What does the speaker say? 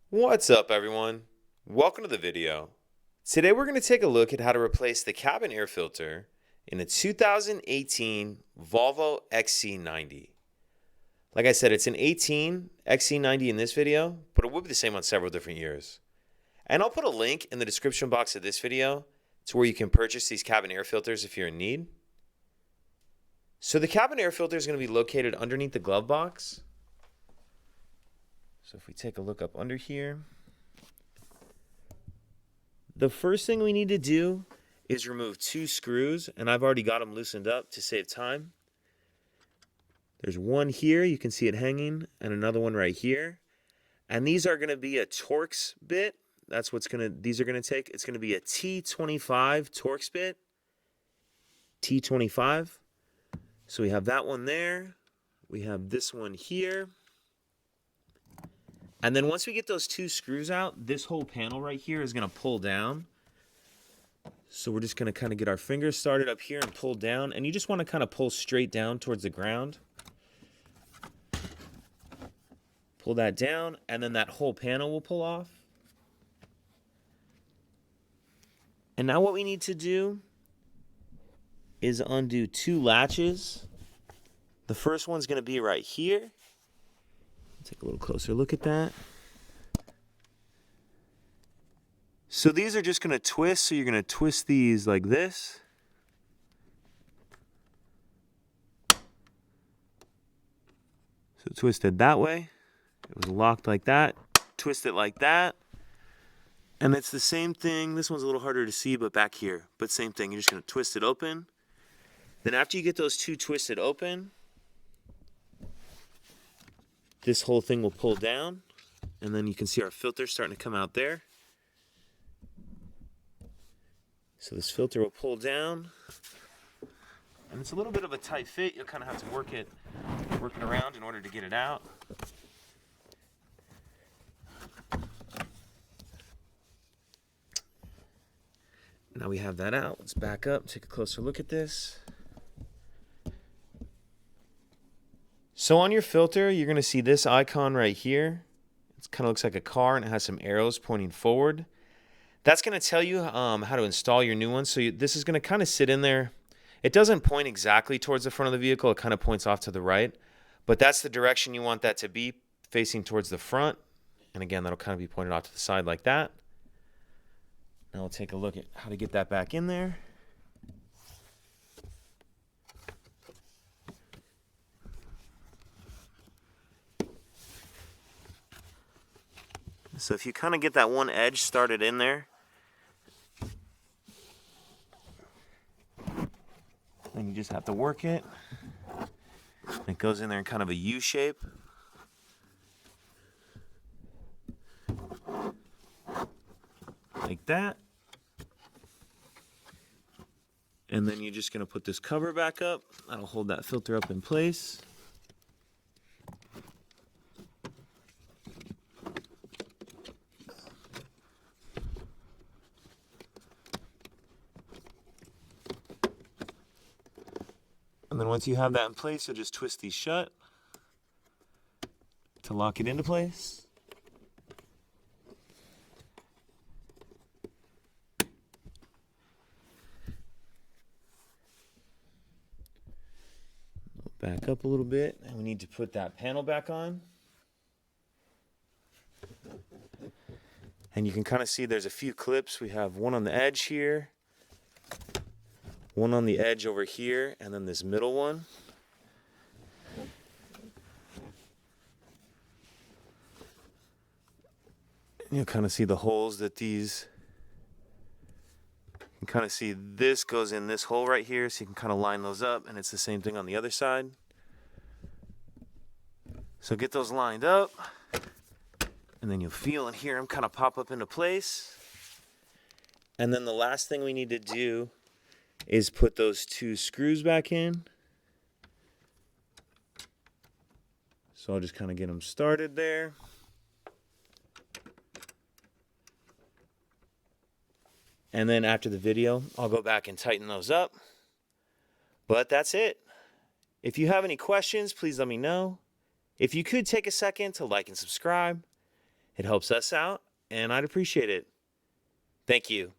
What's up, everyone? Welcome to the video. Today we're going to take a look at how to replace the cabin air filter in a 2018 Volvo XC90. Like I said, it's an 18 XC90 in this video, but it will be the same on several different years. And I'll put a link in the description box of this video to where you can purchase these cabin air filters if you're in need. So the cabin air filter is going to be located underneath the glove box. So if we take a look up under here, the first thing we need to do is remove two screws, and I've already got them loosened up to save time. There's one here, you can see it hanging, and another one right here. And these are going to be a Torx bit. That's what's these are going to take. It's going to be a T25 Torx bit. T25. So we have that one there. We have this one here. And then once we get those two screws out, this whole panel right here is going to pull down. So we're just going to kind of get our fingers started up here and pull down. And you just want to kind of pull straight down towards the ground. Pull that down, and then that whole panel will pull off. And now what we need to do is undo two latches. The first one's going to be right here. Take a little closer look at that. So these are just going to twist, so you're going to twist these like this. So twist it that way. It was locked like that. Twist it like that. And it's the same thing. This one's a little harder to see, but back here. But same thing. You're just going to twist it open. Then after you get those two twisted open, this whole thing will pull down, and then you can see our filter starting to come out there. So this filter will pull down, and it's a little bit of a tight fit. You'll kind of have to work it around in order to get it out. Now we have that out. Let's back up, take a closer look at this. So on your filter, you're going to see this icon right here. It kind of looks like a car, and it has some arrows pointing forward. That's going to tell you how to install your new one. So this is going to kind of sit in there. It doesn't point exactly towards the front of the vehicle. It kind of points off to the right. But that's the direction you want that to be, facing towards the front. And again, that'll kind of be pointed off to the side like that. Now we'll take a look at how to get that back in there. So if you kind of get that one edge started in there, then you just have to work it. It goes in there in kind of a U shape. Like that. And then you're just going to put this cover back up. That'll hold that filter up in place. And then once you have that in place, you'll just twist these shut to lock it into place. Back up a little bit, and we need to put that panel back on. And you can kind of see there's a few clips. We have one on the edge here, one on the edge over here, and then this middle one. You'll kind of see the holes that these, you can kind of see this goes in this hole right here, so you can kind of line those up, and it's the same thing on the other side. So get those lined up, and then you'll feel and hear them kind of pop up into place. And then the last thing we need to do is put those two screws back in. So I'll just kind of get them started there. And then after the video, I'll go back and tighten those up. But that's it. If you have any questions, please let me know. If you could take a second to like and subscribe. It helps us out, and I'd appreciate it. Thank you.